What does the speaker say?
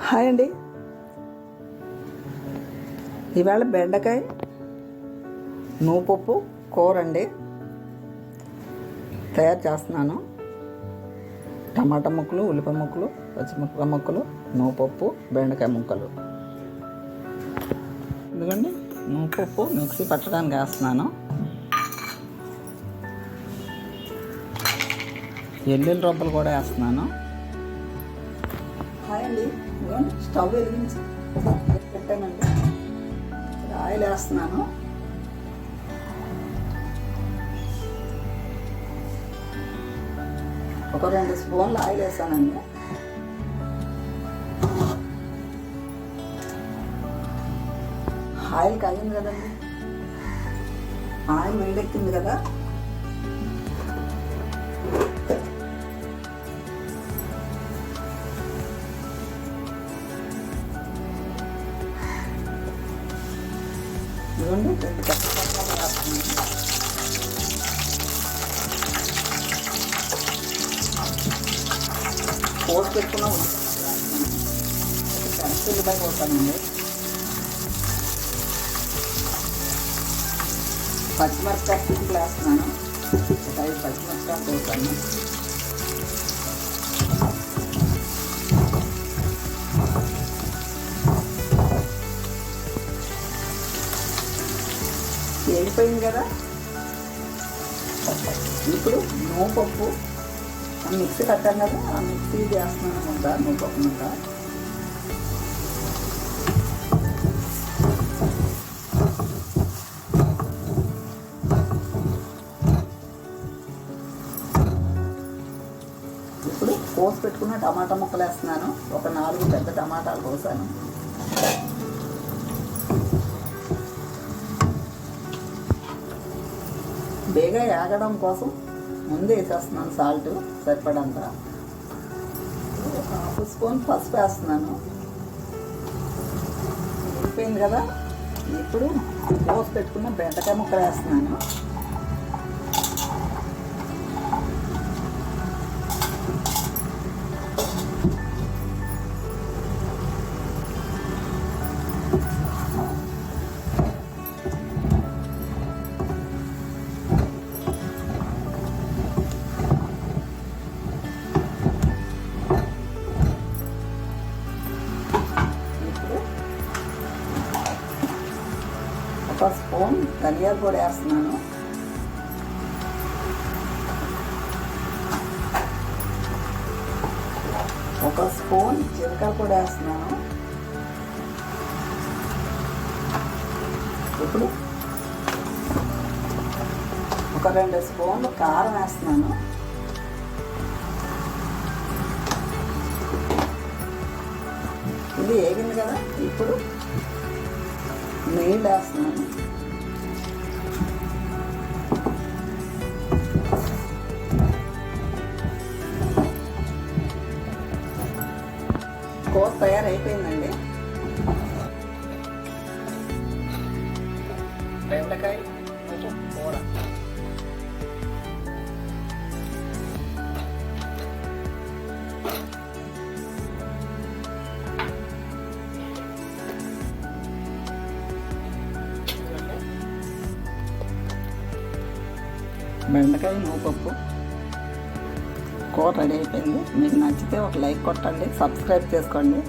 Hi అండి. ఇవాళ బెండకాయ నూపప్పు కూర అండి తయారు చేస్తున్నాను. టమాటా ముక్కలు, ఉల్లిపాయ ముక్కలు, పచ్చిమిరపకాయ ముక్కలు, నూపప్పు, బెండకాయ ముక్కలు. ఎందుకండి నూపప్పు మిక్సీ పట్టడానికి వేస్తున్నాను. ఎల్లుల్లి రొబ్బలు కూడా వేస్తున్నాను. హాయ్ అండి. స్టవ్ వెలిగించి పెట్టానండి. ఆయిల్ వేస్తున్నాను. ఒక 2 స్పూన్లు ఆయిల్ వేసానండి. ఆయిల్ కాగింది కదండి, ఆయిల్ వేడెక్కింది కదా, ఇదిగోండి 2 పచ్చిమిరపకాయలు వేస్తున్నాను. కోసి పెట్టుకున్న ఉల్లిపాయ కోసానండి. పచ్చిమిరపకాయ పీసులు వేస్తున్నాను. ఒక 5 పచ్చిమిరపకాయలు కోసాను. వేగిపోయింది కదా, ఇప్పుడు నూపప్పు మిక్సీ కట్టాను కదా, ఆ మిక్సీ వేస్తున్నాను ముద్ద, నూపప్పు ముద్ద. ఇప్పుడు కోసి పెట్టుకున్న టమాటా ముక్కలు వేస్తున్నాను. ఒక 4 పెద్ద టమాటాలు కోసాను. బేగా యాగడం కోసం ముందే వేసేస్తున్నాను సాల్ట్ సరిపడంత. ఒక 1/2 స్పూన్ పసుపు వేస్తున్నాను. అయిపోయింది కదా, ఇప్పుడు కోసి పెట్టుకున్న బెండకాయ ముక్కలు వేస్తున్నాను. ఒక స్పూన్ ధనియాల పొడి వేస్తున్నాను. ఒక స్పూన్ జీలకర్ర పొడి వేస్తున్నాను. ఇప్పుడు ఒక 2 స్పూన్లు కారం వేస్తున్నాను. ఇది వేగింది కదా, ఇప్పుడు నీళ్ళు వేస్తున్నాను. కూర తయారైపోయిందండి. బెండకాయ కూర. బెండకాయ నూపప్పు కూర రెడీ అయిపోయింది. మీకు నచ్చితే ఒక లైక్ కొట్టండి, సబ్స్క్రైబ్ చేసుకోండి.